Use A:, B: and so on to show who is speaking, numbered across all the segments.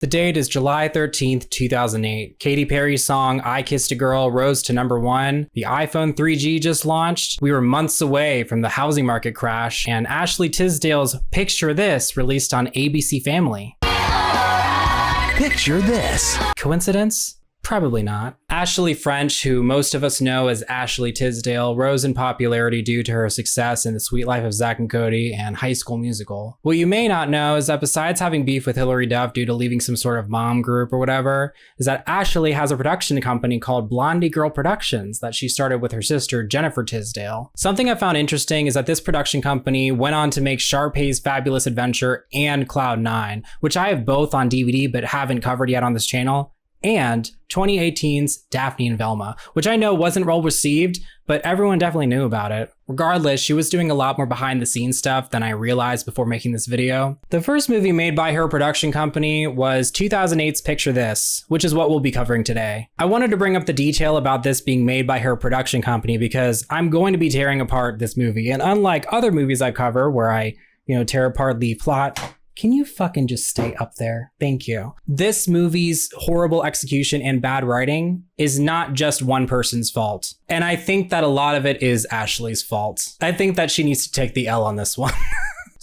A: The date is July 13th, 2008. Katy Perry's song I Kissed a Girl rose to #1. The iPhone 3G just launched. We were months away from the housing market crash, and Ashley Tisdale's Picture This released on ABC Family.
B: Picture this.
A: Coincidence? Probably not. Ashley French, who most of us know as Ashley Tisdale, rose in popularity due to her success in The Suite Life of Zack and Cody and High School Musical. What you may not know is that besides having beef with Hilary Duff due to leaving some sort of mom group or whatever, is that Ashley has a production company called Blondie Girl Productions that she started with her sister Jennifer Tisdale. Something I found interesting is that this production company went on to make Sharpay's Fabulous Adventure and Cloud 9, which I have both on DVD but haven't covered yet on this channel, and 2018's Daphne and Velma, which I know wasn't well received, but everyone definitely knew about it. Regardless, she was doing a lot more behind the scenes stuff than I realized before making this video. The first movie made by her production company was 2008's Picture This, which is what we'll be covering today. I wanted to bring up the detail about this being made by her production company because I'm going to be tearing apart this movie, and unlike other movies I cover where I, tear apart the plot. Can you fucking just stay up there? Thank you. This movie's horrible execution and bad writing is not just one person's fault. And I think that a lot of it is Ashley's fault. I think that she needs to take the L on this one.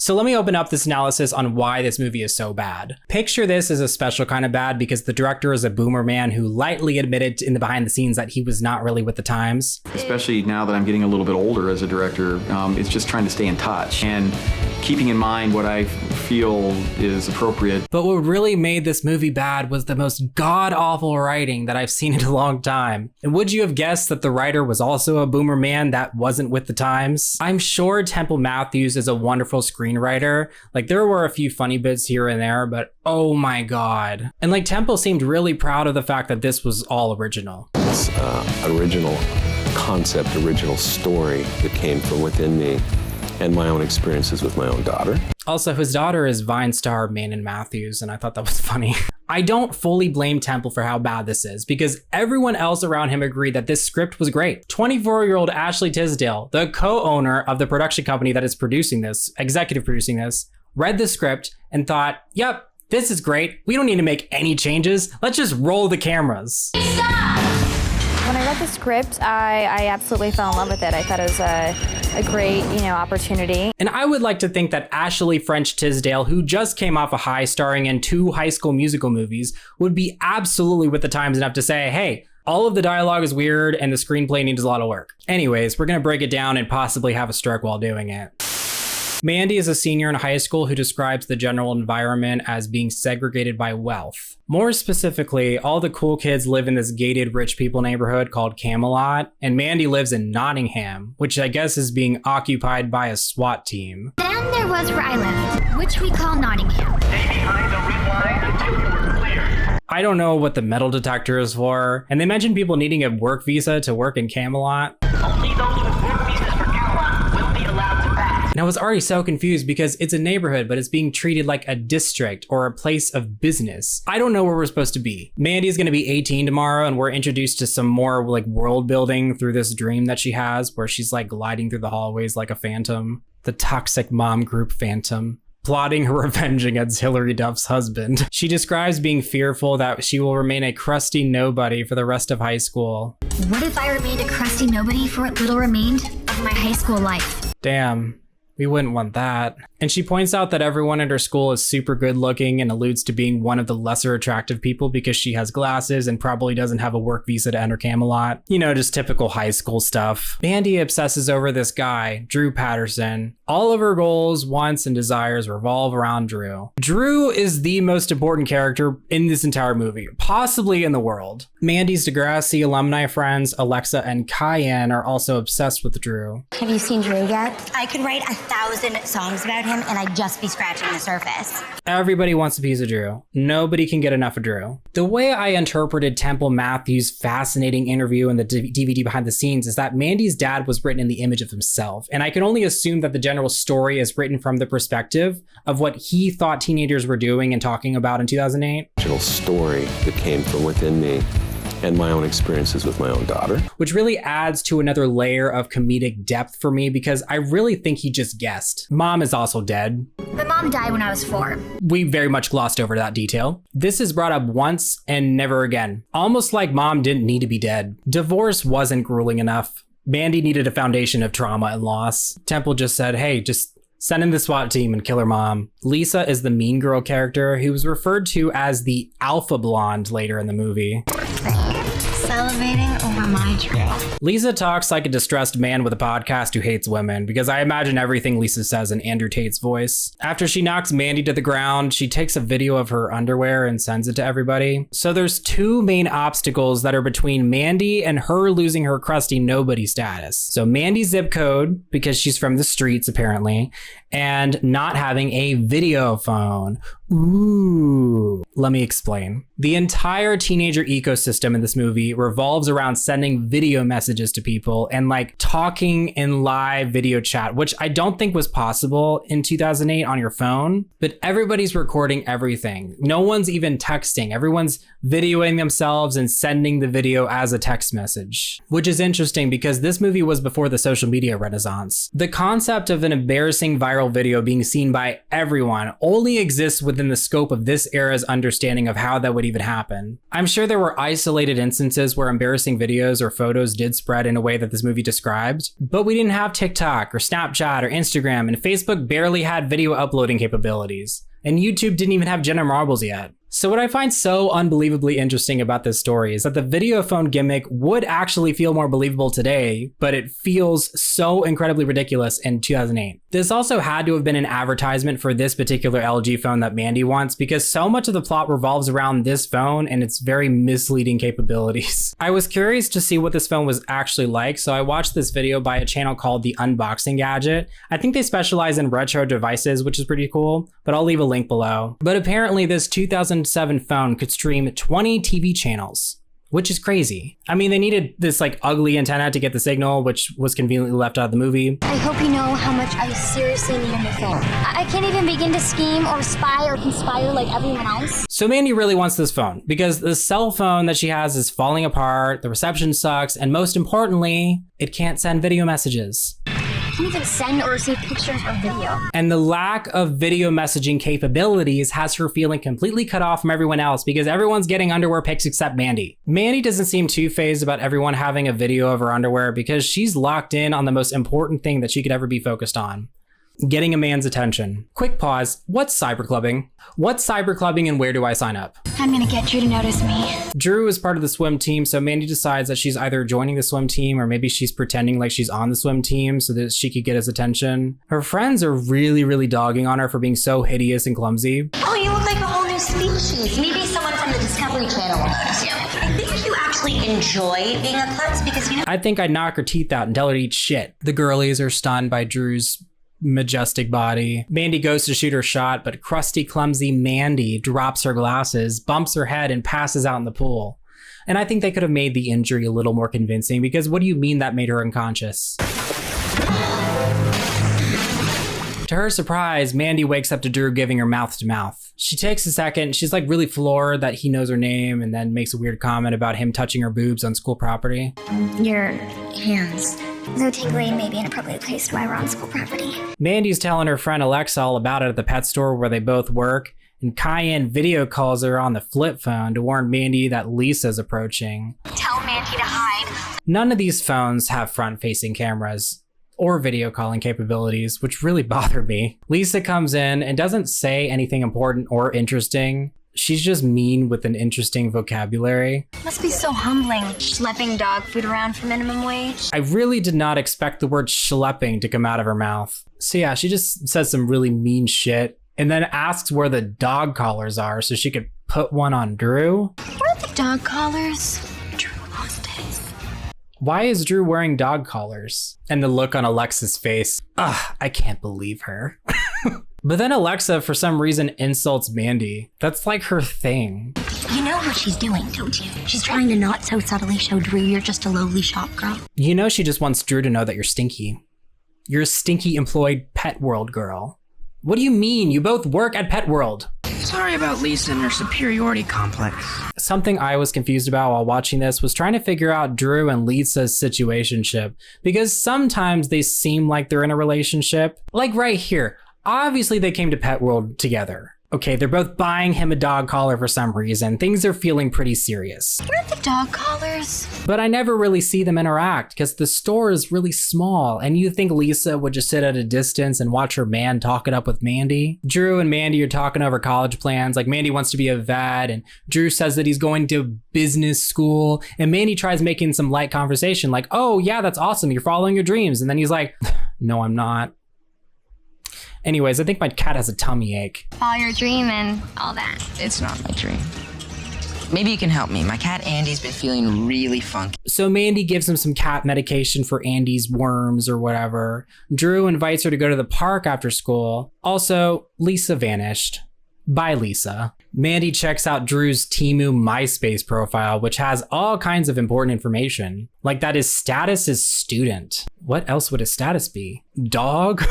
A: So let me open up this analysis on why this movie is so bad. Picture This is a special kind of bad because the director is a boomer man who lightly admitted in the behind the scenes that he was not really with the times.
C: Especially now that I'm getting a little bit older as a director, it's just trying to stay in touch and keeping in mind what I feel is appropriate.
A: But what really made this movie bad was the most god-awful writing that I've seen in a long time. And would you have guessed that the writer was also a boomer man that wasn't with the times? I'm sure Temple Matthews is a wonderful screenwriter. Like, there were a few funny bits here and there, but oh my god. And like, Temple seemed really proud of the fact that this was all original.
B: This original concept, original story that came from within me and my own experiences with my own daughter.
A: Also, his daughter is Vine star Manon Matthews, and I thought that was funny. I don't fully blame Temple for how bad this is, because everyone else around him agreed that this script was great. 24-year-old Ashley Tisdale, the co-owner of the production company that is producing this, executive producing this, read the script and thought, yep, this is great. We don't need to make any changes. Let's just roll the cameras.
D: When I read the script, I absolutely fell in love with it. I thought it was a great, opportunity.
A: And I would like to think that Ashley French Tisdale, who just came off a high starring in 2 High School Musical movies, would be absolutely with the times enough to say, hey, all of the dialogue is weird and the screenplay needs a lot of work. Anyways, we're gonna break it down and possibly have a stroke while doing it. Mandy is a senior in high school who describes the general environment as being segregated by wealth. More specifically, all the cool kids live in this gated rich people neighborhood called Camelot, and Mandy lives in Nottingham, which I guess is being occupied by a SWAT team.
E: Then there was where I lived, which we call Nottingham.
F: Stay behind the red line until you are clear.
A: I don't know what the metal detector is for, and they mentioned people needing a work visa to work in Camelot.
F: Only those with work visas for Camelot will be allowed to pass.
A: And I was already so confused because it's a neighborhood, but it's being treated like a district or a place of business. I don't know where we're supposed to be. Mandy's gonna be 18 tomorrow, and we're introduced to some more like world building through this dream that she has, where she's like gliding through the hallways like a phantom. The toxic mom group phantom, plotting her revenge against Hilary Duff's husband. She describes being fearful that she will remain a crusty nobody for the rest of high school.
E: What if I remained a crusty nobody for what little remained of my high school life?
A: Damn. We wouldn't want that. And she points out that everyone at her school is super good looking and alludes to being one of the lesser attractive people because she has glasses and probably doesn't have a work visa to enter Camelot. Just typical high school stuff. Mandy obsesses over this guy, Drew Patterson. All of her goals, wants, and desires revolve around Drew. Drew is the most important character in this entire movie, possibly in the world. Mandy's Degrassi alumni friends, Alexa and Cayenne, are also obsessed with Drew.
G: Have you seen Drew yet? I could write 1,000 songs about him and I'd just be scratching the surface.
A: Everybody wants a piece of Drew. Nobody can get enough of Drew. The way I interpreted Temple Matthews' fascinating interview in the DVD behind the scenes is that Mandy's dad was written in the image of himself, and I can only assume that the general story is written from the perspective of what he thought teenagers were doing and talking about in 2008.
B: Original story that came from within me and my own experiences with my own daughter.
A: Which really adds to another layer of comedic depth for me because I really think he just guessed. Mom is also dead.
E: My mom died when I was 4.
A: We very much glossed over that detail. This is brought up once and never again. Almost like mom didn't need to be dead. Divorce wasn't grueling enough. Mandy needed a foundation of trauma and loss. Temple just said, hey, just send in the SWAT team and kill her mom. Lisa is the mean girl character who was referred to as the alpha blonde later in the movie.
G: Salivating over my trail.
A: Lisa talks like a distressed man with a podcast who hates women, because I imagine everything Lisa says in Andrew Tate's voice. After she knocks Mandy to the ground, she takes a video of her underwear and sends it to everybody. So there's 2 main obstacles that are between Mandy and her losing her crusty nobody status. So Mandy's zip code, because she's from the streets apparently, and not having a video phone. Ooh, let me explain. The entire teenager ecosystem in this movie revolves around sending video messages to people and like talking in live video chat, which I don't think was possible in 2008 on your phone, but everybody's recording everything. No one's even texting. Everyone's videoing themselves and sending the video as a text message, which is interesting because this movie was before the social media renaissance. The concept of an embarrassing viral video being seen by everyone only exists within the scope of this era's understanding of how that would even happen. I'm sure there were isolated instances where embarrassing videos or photos did spread in a way that this movie described, but we didn't have TikTok or Snapchat or Instagram, and Facebook barely had video uploading capabilities. And YouTube didn't even have gender marbles yet. So what I find so unbelievably interesting about this story is that the video phone gimmick would actually feel more believable today, but it feels so incredibly ridiculous in 2008. This also had to have been an advertisement for this particular LG phone that Mandy wants, because so much of the plot revolves around this phone and its very misleading capabilities. I was curious to see what this phone was actually like, so I watched this video by a channel called The Unboxing Gadget. I think they specialize in retro devices, which is pretty cool, but I'll leave a link below. But apparently this 2007 phone could stream 20 TV channels, which is crazy. I mean, they needed this like ugly antenna to get the signal, which was conveniently left out of the movie.
E: I hope you know how much I seriously need a new phone. I can't even begin to scheme or spy or conspire like everyone else.
A: So Mandy really wants this phone because the cell phone that she has is falling apart, the reception sucks, and most importantly, it can't send video messages.
E: I can't even send or receive pictures or video.
A: And the lack of video messaging capabilities has her feeling completely cut off from everyone else because everyone's getting underwear pics except Mandy. Mandy doesn't seem too fazed about everyone having a video of her underwear because she's locked in on the most important thing that she could ever be focused on: getting a man's attention. Quick pause. What's cyberclubbing? What's cyberclubbing and where do I sign up?
E: I'm gonna get Drew to notice me.
A: Drew is part of the swim team, so Mandy decides that she's either joining the swim team or maybe she's pretending like she's on the swim team so that she could get his attention. Her friends are really dogging on her for being so hideous and clumsy.
G: Oh, you look like a whole new species. Maybe someone from the Discovery Channel will notice you. I think you actually enjoy being a klutz because, you know...
A: I think I'd knock her teeth out and tell her to eat shit. The girlies are stunned by Drew's majestic body. Mandy goes to shoot her shot, but crusty, clumsy Mandy drops her glasses, bumps her head, and passes out in the pool. And I think they could have made the injury a little more convincing, because what do you mean that made her unconscious? To her surprise, Mandy wakes up to Drew giving her mouth to mouth. She takes a second, she's like really floored that he knows her name, and then makes a weird comment about him touching her boobs on school property.
E: Your hands. So tingly, maybe inappropriately placed while we're on school property.
A: Mandy's telling her friend Alexa all about it at the pet store where they both work, and Cayenne video calls her on the flip phone to warn Mandy that Lisa's approaching.
E: Tell Mandy to hide.
A: None of these phones have front-facing cameras or video calling capabilities, which really bothered me. Lisa comes in and doesn't say anything important or interesting. She's just mean with an interesting vocabulary.
E: Must be so humbling, schlepping dog food around for minimum wage.
A: I really did not expect the word schlepping to come out of her mouth. So yeah, she just says some really mean shit and then asks where the dog collars are so she could put one on Drew.
E: Where are the dog collars? Drew lost his.
A: Why is Drew wearing dog collars? And the look on Alexa's face. Ugh, I can't believe her. But then Alexa, for some reason, insults Mandy. That's like her thing.
G: You know what she's doing, don't you? She's trying to not so subtly show Drew you're just a lowly shop girl.
A: You know she just wants Drew to know that you're stinky. You're a stinky employed Pet World girl. What do you mean? You both work at Pet World.
H: Sorry about Lisa and her superiority complex.
A: Something I was confused about while watching this was trying to figure out Drew and Lisa's situationship, because sometimes they seem like they're in a relationship. Like right here, obviously they came to Pet World together. Okay, they're both buying him a dog collar for some reason. Things are feeling pretty serious.
E: Where are the dog collars?
A: But I never really see them interact because the store is really small, and you think Lisa would just sit at a distance and watch her man talk it up with Mandy. Drew and Mandy are talking over college plans. Like Mandy wants to be a vet, and Drew says that he's going to business school, and Mandy tries making some light conversation like, oh yeah, that's awesome, you're following your dreams. And then he's like, no, I'm not. Anyways, I think my cat has a tummy ache.
E: Follow your dream and all that.
H: It's not my dream. Maybe you can help me. My cat Andy's been feeling really funky.
A: So Mandy gives him some cat medication for Andy's worms or whatever. Drew invites her to go to the park after school. Also, Lisa vanished. Bye, Lisa. Mandy checks out Drew's Temu MySpace profile, which has all kinds of important information. Like that his status is student. What else would his status be? Dog?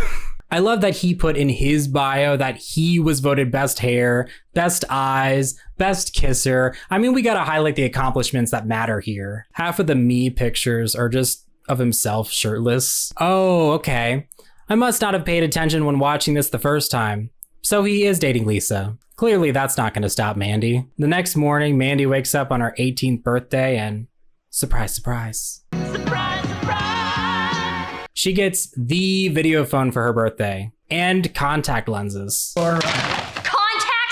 A: I love that he put in his bio that he was voted best hair, best eyes, best kisser. I mean, we gotta highlight the accomplishments that matter here. Half of the me pictures are just of himself shirtless. Oh, okay. I must not have paid attention when watching this the first time. So he is dating Lisa. Clearly that's not gonna stop Mandy. The next morning, Mandy wakes up on her 18th birthday and surprise, surprise. She gets the video phone for her birthday and contact lenses.
F: Contacts?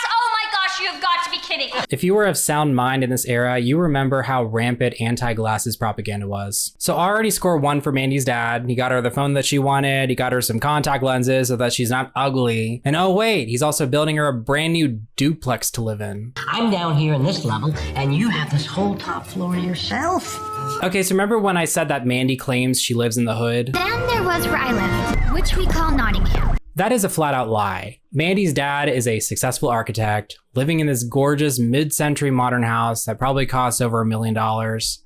F: Oh my gosh, you have got to be kidding.
A: If you were of sound mind in this era, you remember how rampant anti-glasses propaganda was. So already score 1 for Mandy's dad. He got her the phone that she wanted. He got her some contact lenses so that she's not ugly. And oh wait, he's also building her a brand new duplex to live in.
I: I'm down here in this level, and you have this whole top floor to yourself.
A: Okay, so remember when I said that Mandy claims she lives in the hood?
E: Then there was where I lived, which we call Nottingham.
A: That is a flat out lie. Mandy's dad is a successful architect living in this gorgeous mid-century modern house that probably costs over $1 million.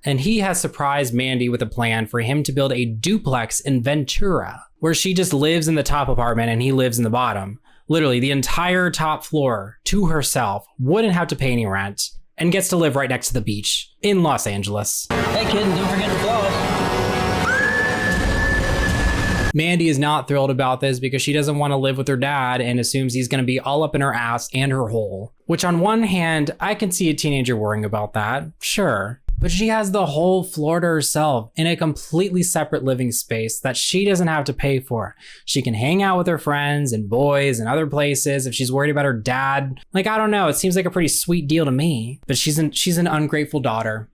A: And he has surprised Mandy with a plan for him to build a duplex in Ventura, where she just lives in the top apartment and he lives in the bottom. Literally the entire top floor to herself, wouldn't have to pay any rent, and gets to live right next to the beach in Los Angeles.
I: Hey kid, don't forget to floss.
A: Mandy is not thrilled about this because she doesn't want to live with her dad and assumes he's going to be all up in her ass and her hole. Which on one hand, I can see a teenager worrying about that, sure. But she has the whole floor to herself in a completely separate living space that she doesn't have to pay for. She can hang out with her friends and boys and other places if she's worried about her dad. Like, I don't know, it seems like a pretty sweet deal to me. But she's an ungrateful daughter.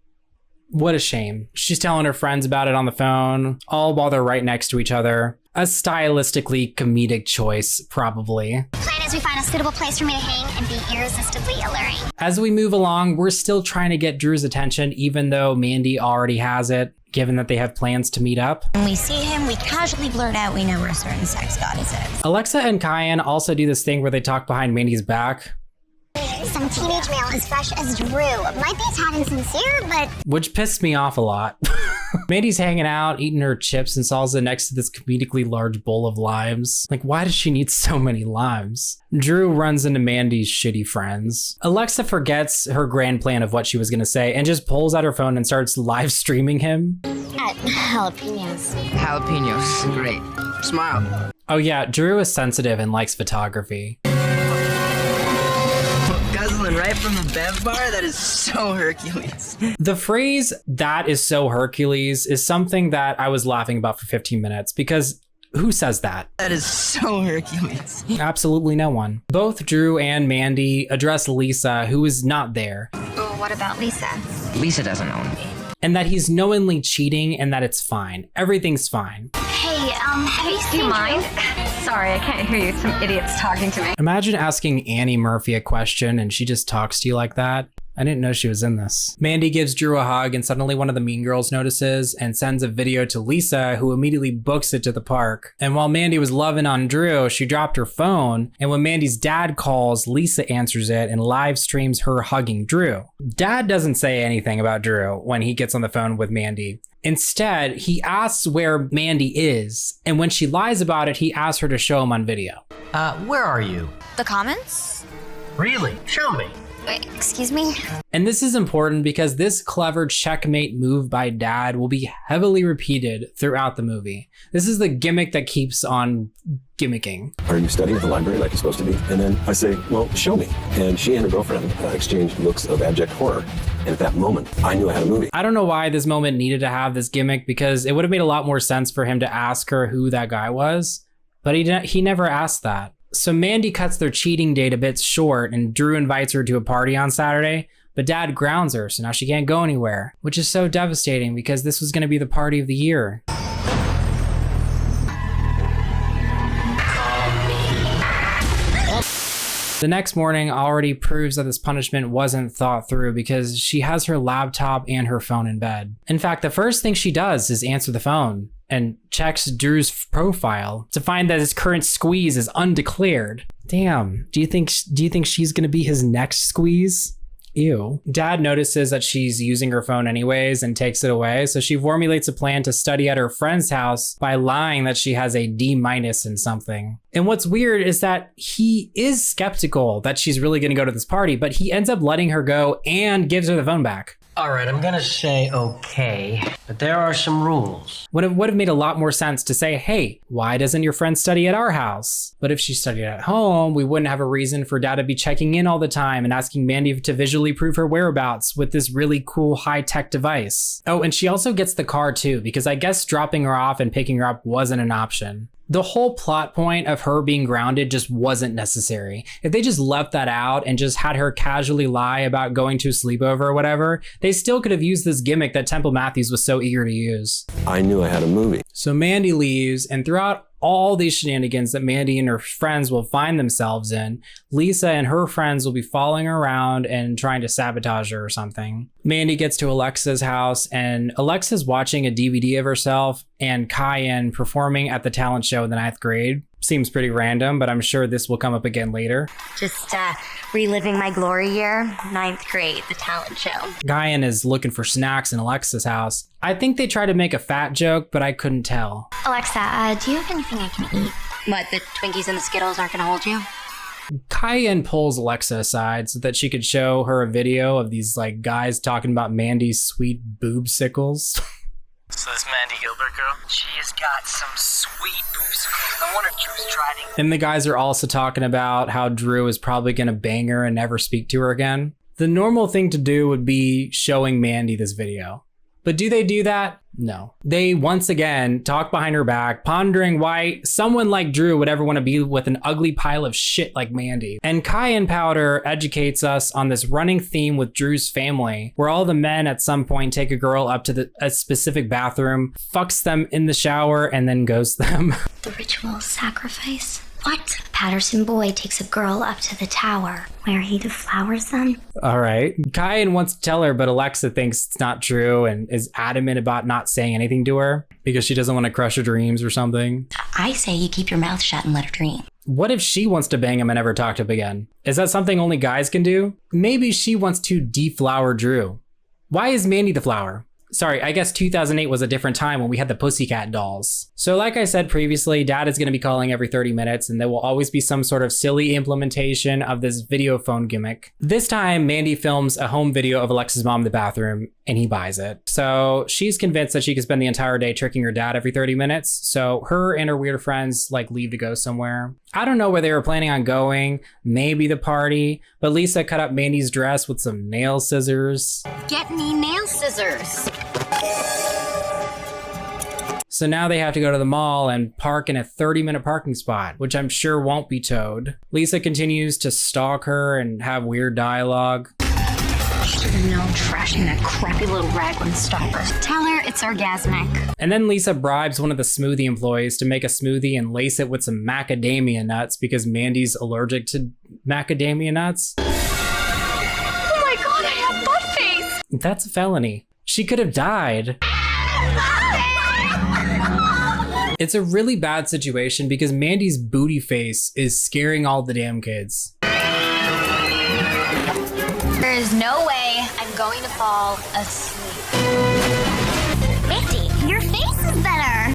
A: What a shame. She's telling her friends about it on the phone, all while they're right next to each other. A stylistically comedic choice, probably.
E: Plan is we find a suitable place for me to hang and be irresistibly alluring.
A: As we move along, we're still trying to get Drew's attention, even though Mandy already has it, given that they have plans to meet up.
G: When we see him, we casually blurt out we know where a certain sex goddess is.
A: Alexa and Kyan also do this thing where they talk behind Mandy's back.
E: Some teenage male as fresh as Drew. Might be tad insincere, but...
A: Which pissed me off a lot. Mandy's hanging out, eating her chips and salsa next to this comedically large bowl of limes. Like, why does she need so many limes? Drew runs into Mandy's shitty friends. Alexa forgets her grand plan of what she was gonna say and just pulls out her phone and starts live streaming him.
E: Jalapenos.
H: Jalapenos, great. Smile.
A: Oh yeah, Drew is sensitive and likes photography.
H: Guzzling right from the Bev bar? That is so Hercules.
A: The phrase, "that is so Hercules," is something that I was laughing about for 15 minutes because who says that?
H: That is so Hercules.
A: Absolutely no one. Both Drew and Mandy address Lisa, who is not there.
E: Oh, what about Lisa?
H: Lisa doesn't own me.
A: And that he's knowingly cheating and that it's fine. Everything's fine.
E: Hey, have you seen
F: Do you mind?
E: Drew?
F: Sorry, I can't hear you. Some idiot's talking to me.
A: Imagine asking Annie Murphy a question and she just talks to you like that. I didn't know she was in this. Mandy gives Drew a hug and suddenly one of the mean girls notices and sends a video to Lisa, who immediately books it to the park. And while Mandy was loving on Drew, she dropped her phone, and when Mandy's dad calls, Lisa answers it and live streams her hugging Drew. Dad doesn't say anything about Drew when he gets on the phone with Mandy. Instead, he asks where Mandy is, and when she lies about it, he asks her to show him on video.
I: Where are you?
D: The comments?
I: Really? Show me.
E: Wait, excuse me?
A: And this is important because this clever checkmate move by Dad will be heavily repeated throughout the movie. This is the gimmick that keeps on gimmicking.
B: Are you studying at the library like you're supposed to be? And then I say, well, show me. And she and her girlfriend exchanged looks of abject horror. And at that moment, I knew I had a movie.
A: I don't know why this moment needed to have this gimmick, because it would have made a lot more sense for him to ask her who that guy was. But he never asked that. So Mandy cuts their cheating date a bit short, and Drew invites her to a party on Saturday, but Dad grounds her, so now she can't go anywhere, which is so devastating because this was going to be the party of the year. The next morning already proves that this punishment wasn't thought through because she has her laptop and her phone in bed. In fact, the first thing she does is answer the phone and checks Drew's profile to find that his current squeeze is undeclared. Damn, do you think she's gonna be his next squeeze? Ew. Dad notices that she's using her phone anyways and takes it away, so she formulates a plan to study at her friend's house by lying that she has a D- in something. And what's weird is that he is skeptical that she's really gonna go to this party, but he ends up letting her go and gives her the phone back.
I: All right, I'm gonna say okay, but there are some rules.
A: Would have made a lot more sense to say, hey, why doesn't your friend study at our house? But if she studied at home, we wouldn't have a reason for Dad to be checking in all the time and asking Mandy to visually prove her whereabouts with this really cool high-tech device. Oh, and she also gets the car too, because I guess dropping her off and picking her up wasn't an option. The whole plot point of her being grounded just wasn't necessary. If they just left that out and just had her casually lie about going to a sleepover or whatever, they still could have used this gimmick that Temple Matthews was so eager to use.
B: I knew I had a movie.
A: So Mandy leaves, and throughout all these shenanigans that Mandy and her friends will find themselves in, Lisa and her friends will be following her around and trying to sabotage her or something. Mandy gets to Alexa's house, and Alexa's watching a DVD of herself and Cayenne performing at the talent show in the 9th grade. Seems pretty random, but I'm sure this will come up again later.
G: Just reliving my glory year, 9th grade, the talent show.
A: Cayenne is looking for snacks in Alexa's house. I think they tried to make a fat joke, but I couldn't tell.
E: Alexa, do you have anything I can eat?
G: What, the Twinkies and the Skittles aren't gonna hold you?
A: Cayenne pulls Alexa aside so that she could show her a video of these guys talking about Mandy's sweet boobsicles.
J: So this Mandy Gilbert girl, she's got some sweet boobsicles. No wonder Drew's tried it.
A: And the guys are also talking about how Drew is probably going to bang her and never speak to her again. The normal thing to do would be showing Mandy this video. But do they do that? No. They once again talk behind her back, pondering why someone like Drew would ever want to be with an ugly pile of shit like Mandy. And Cayenne Powder educates us on this running theme with Drew's family, where all the men at some point take a girl up to a specific bathroom, fucks them in the shower, and then ghosts them.
E: The ritual sacrifice? What? Patterson boy takes a girl up to the tower where he deflowers them.
A: All right. Cayenne wants to tell her, but Alexa thinks it's not true and is adamant about not saying anything to her because she doesn't want to crush her dreams or something.
G: I say you keep your mouth shut and let her dream.
A: What if she wants to bang him and never talk to him again? Is that something only guys can do? Maybe she wants to deflower Drew. Why is Mandy the flower? Sorry, I guess 2008 was a different time when we had the Pussycat dolls. So like I said previously, Dad is going to be calling every 30 minutes and there will always be some sort of silly implementation of this video phone gimmick. This time, Mandy films a home video of Alexa's mom in the bathroom and he buys it. So she's convinced that she can spend the entire day tricking her dad every 30 minutes. So her and her weird friends leave to go somewhere. I don't know where they were planning on going, maybe the party, but Lisa cut up Mandy's dress with some nail scissors.
E: Get me nail scissors.
A: So now they have to go to the mall and park in a 30-minute parking spot, which I'm sure won't be towed. Lisa continues to stalk her and have weird dialogue.
E: No trashing that crappy little rag wouldn't stop her. Tell her it's orgasmic.
A: And then Lisa bribes one of the smoothie employees to make a smoothie and lace it with some macadamia nuts because Mandy's allergic to macadamia nuts.
E: Oh my god, I have butt face!
A: That's a felony. She could have died. It's a really bad situation because Mandy's booty face is scaring all the damn kids.
E: There is no way I'm going to fall asleep. Mandy, your face is better.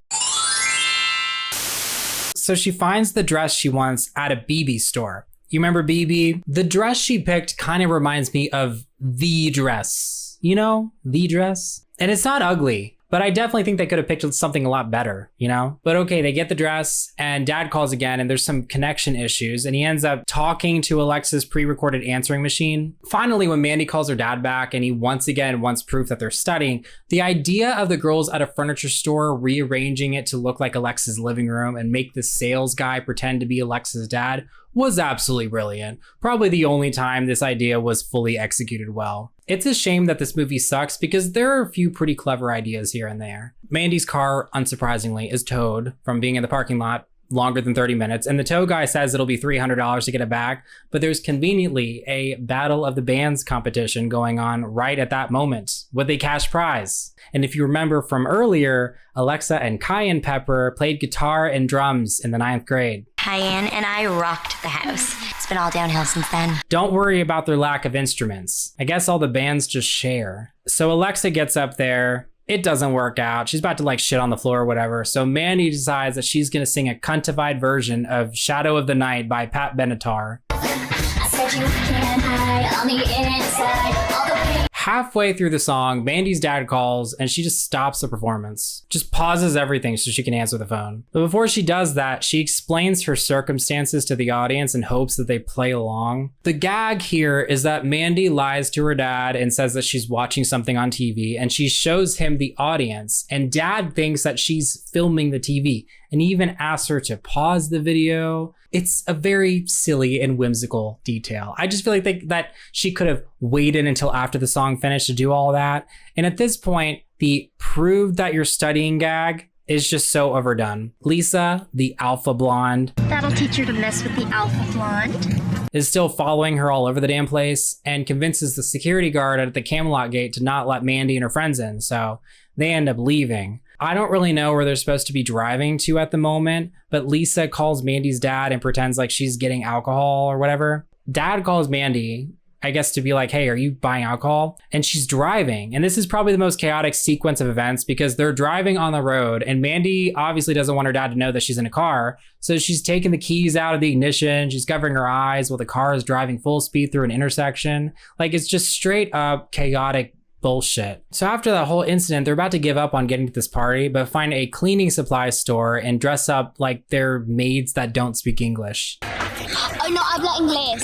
A: So she finds the dress she wants at a BB store. You remember BB? The dress she picked kind of reminds me of the dress. You know, the dress. And it's not ugly, but I definitely think they could have picked something a lot better, you know? But okay, they get the dress and dad calls again and there's some connection issues and he ends up talking to Alexa's pre-recorded answering machine. Finally, when Mandy calls her dad back and he once again wants proof that they're studying, the idea of the girls at a furniture store rearranging it to look like Alexa's living room and make the sales guy pretend to be Alexa's dad was absolutely brilliant. Probably the only time this idea was fully executed well. It's a shame that this movie sucks because there are a few pretty clever ideas here and there. Mandy's car, unsurprisingly, is towed from being in the parking lot longer than 30 minutes, and the tow guy says it'll be $300 to get it back, but there's conveniently a Battle of the Bands competition going on right at that moment with a cash prize. And if you remember from earlier, Alexa and Cayenne Pepper played guitar and drums in the 9th grade.
G: Cayenne and I rocked the house. It's been all downhill since then.
A: Don't worry about their lack of instruments. I guess all the bands just share. So Alexa gets up there. It doesn't work out. She's about to like shit on the floor or whatever. So Mandy decides that she's going to sing a cuntified version of Shadow of the Night by Pat Benatar.
E: I said you can't hide on the inside. All the pain.
A: Halfway through the song, Mandy's dad calls and she just stops the performance. Just pauses everything so she can answer the phone. But before she does that, she explains her circumstances to the audience in hopes that they play along. The gag here is that Mandy lies to her dad and says that she's watching something on TV and she shows him the audience and dad thinks that she's filming the TV and he even asks her to pause the video. It's a very silly and whimsical detail. I just feel like that she could have waited until after the song finished to do all that. And at this point, the prove that you're studying gag is just so overdone. Lisa, the alpha blonde,
E: That'll teach her to mess with the alpha blonde.
A: is still following her all over the damn place and convinces the security guard at the Camelot gate to not let Mandy and her friends in. So they end up leaving. I don't really know where they're supposed to be driving to at the moment, but Lisa calls Mandy's dad and pretends like she's getting alcohol or whatever. Dad calls Mandy, I guess, to be like, hey, are you buying alcohol? And she's driving. And this is probably the most chaotic sequence of events because they're driving on the road and Mandy obviously doesn't want her dad to know that she's in a car. So she's taking the keys out of the ignition. She's covering her eyes while the car is driving full speed through an intersection. Like, it's just straight up chaotic bullshit. So after that whole incident, they're about to give up on getting to this party, but find a cleaning supply store and dress up like they're maids that don't speak English.
E: Oh no, habla inglés.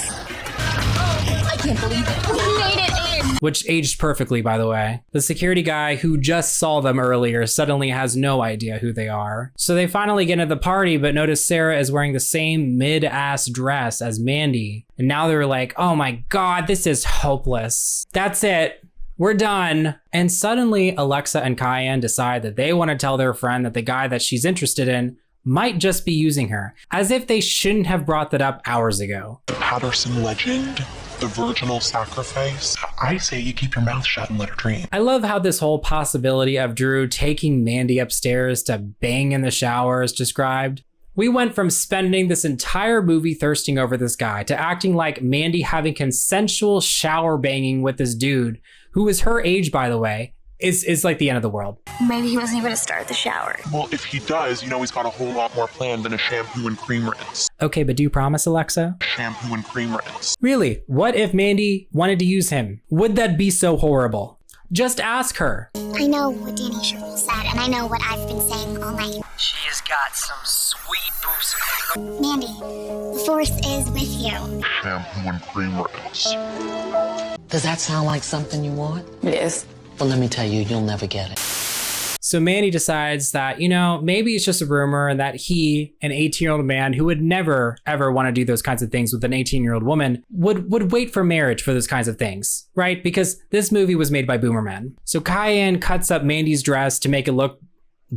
E: I can't believe it. We made it in.
A: Which aged perfectly, by the way. The security guy who just saw them earlier suddenly has no idea who they are. So they finally get into the party, but notice Sarah is wearing the same mid-ass dress as Mandy. And now they're like, oh my God, this is hopeless. That's it. We're done. And suddenly Alexa and Cayenne decide that they want to tell their friend that the guy that she's interested in might just be using her, as if they shouldn't have brought that up hours ago.
K: The Patterson legend, the virginal sacrifice. I say you keep your mouth shut and let her dream.
A: I love how this whole possibility of Drew taking Mandy upstairs to bang in the shower is described. We went from spending this entire movie thirsting over this guy to acting like Mandy having consensual shower banging with this dude, who is her age, by the way, is like the end of the world.
E: Maybe he wasn't even gonna start the shower.
K: Well, if he does, you know he's got a whole lot more planned than a shampoo and cream rinse.
A: Okay, but do you promise, Alexa?
K: Shampoo and cream rinse.
A: Really? What if Mandy wanted to use him? Would that be so horrible? Just ask her.
E: I know what Danny Sherrill said, and I know what I've been saying all night.
J: She has got some sweet boobs.
E: Mandy, the force is with you.
K: Shampoo and cream rinse.
H: Does that sound like something you want?
L: Yes.
H: Well, let me tell you, you'll never get it.
A: So Mandy decides that, you know, maybe it's just a rumor and that he, an 18-year-old man who would never, ever want to do those kinds of things with an 18-year-old woman, would wait for marriage for those kinds of things, right? Because this movie was made by boomer men. So Cayenne cuts up Mandy's dress to make it look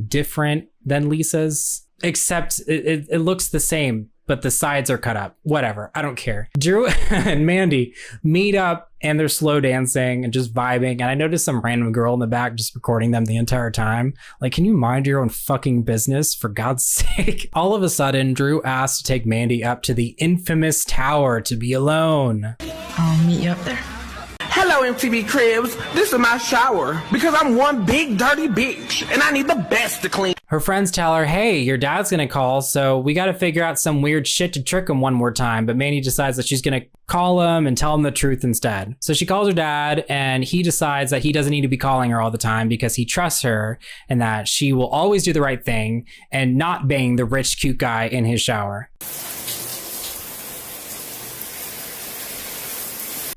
A: different than Lisa's, except it looks the same, but the sides are cut up. Whatever, I don't care. Drew and Mandy meet up and they're slow dancing and just vibing. And I noticed some random girl in the back just recording them the entire time. Like, can you mind your own fucking business, for God's sake? All of a sudden, Drew asks to take Mandy up to the infamous tower to be alone.
H: I'll meet you up there.
M: Hello, MTV Cribs. This is my shower because I'm one big dirty bitch and I need the best to clean.
A: Her friends tell her, hey, your dad's gonna call, so we gotta figure out some weird shit to trick him one more time. But Mandy decides that she's gonna call him and tell him the truth instead. So she calls her dad, and he decides that he doesn't need to be calling her all the time because he trusts her and that she will always do the right thing and not bang the rich, cute guy in his shower.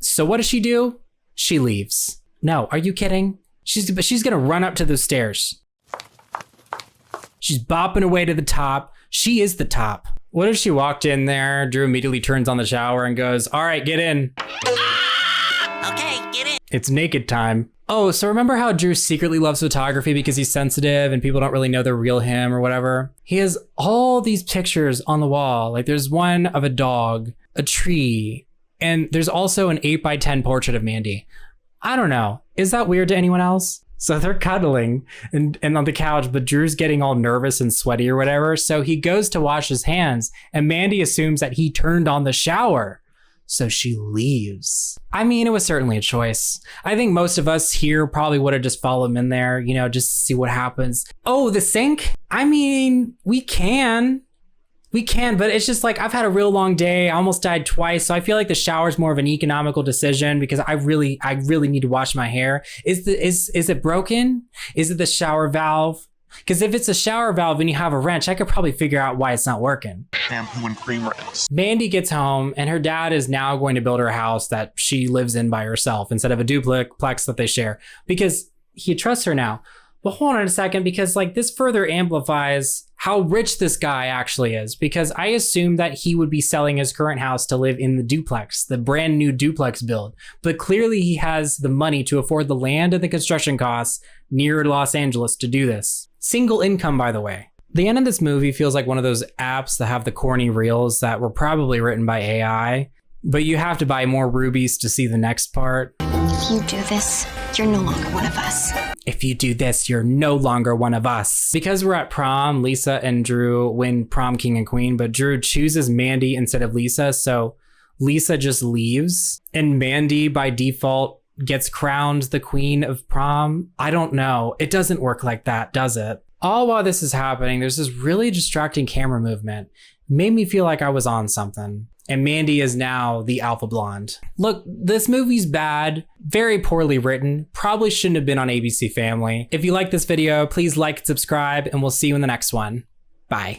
A: So what does she do? She leaves. No, are you kidding? She's gonna run up to those stairs. She's bopping away to the top. She is the top. What if she walked in there? Drew immediately turns on the shower and goes, all right, get in.
J: Okay, get in.
A: It's naked time. Oh, so remember how Drew secretly loves photography because he's sensitive and people don't really know the real him or whatever? He has all these pictures on the wall. Like there's one of a dog, a tree, and there's also an 8x10 portrait of Mandy. I don't know. Is that weird to anyone else? So they're cuddling and on the couch, but Drew's getting all nervous and sweaty or whatever. So he goes to wash his hands and Mandy assumes that he turned on the shower. So she leaves. I mean, it was certainly a choice. I think most of us here probably would have just followed him in there, you know, just to see what happens. Oh, the sink? I mean, we can, but it's just like, I've had a real long day. I almost died twice. So I feel like the shower is more of an economical decision because I really need to wash my hair. Is it broken? Is it the shower valve? Because if it's a shower valve and you have a wrench, I could probably figure out why it's not working.
K: Shampoo and cream rinse.
A: Mandy gets home and her dad is now going to build her a house that she lives in by herself instead of a duplex that they share because he trusts her now. But hold on a second, because like this further amplifies how rich this guy actually is, because I assumed that he would be selling his current house to live in the duplex, the brand new duplex build. But clearly he has the money to afford the land and the construction costs near Los Angeles to do this. Single income, by the way. The end of this movie feels like one of those apps that have the corny reels that were probably written by AI, but you have to buy more rubies to see the next part.
E: If you do this, you're no longer one of us.
A: If you do this, you're no longer one of us. Because we're at prom, Lisa and Drew win prom king and queen, but Drew chooses Mandy instead of Lisa, so Lisa just leaves, and Mandy by default gets crowned the queen of prom. I don't know. It doesn't work like that, does it? All while this is happening, there's this really distracting camera movement. Made me feel like I was on something. And Mandy is now the alpha blonde. Look, this movie's bad, very poorly written, probably shouldn't have been on ABC Family. If you like this video, please like and subscribe, and we'll see you in the next one. Bye.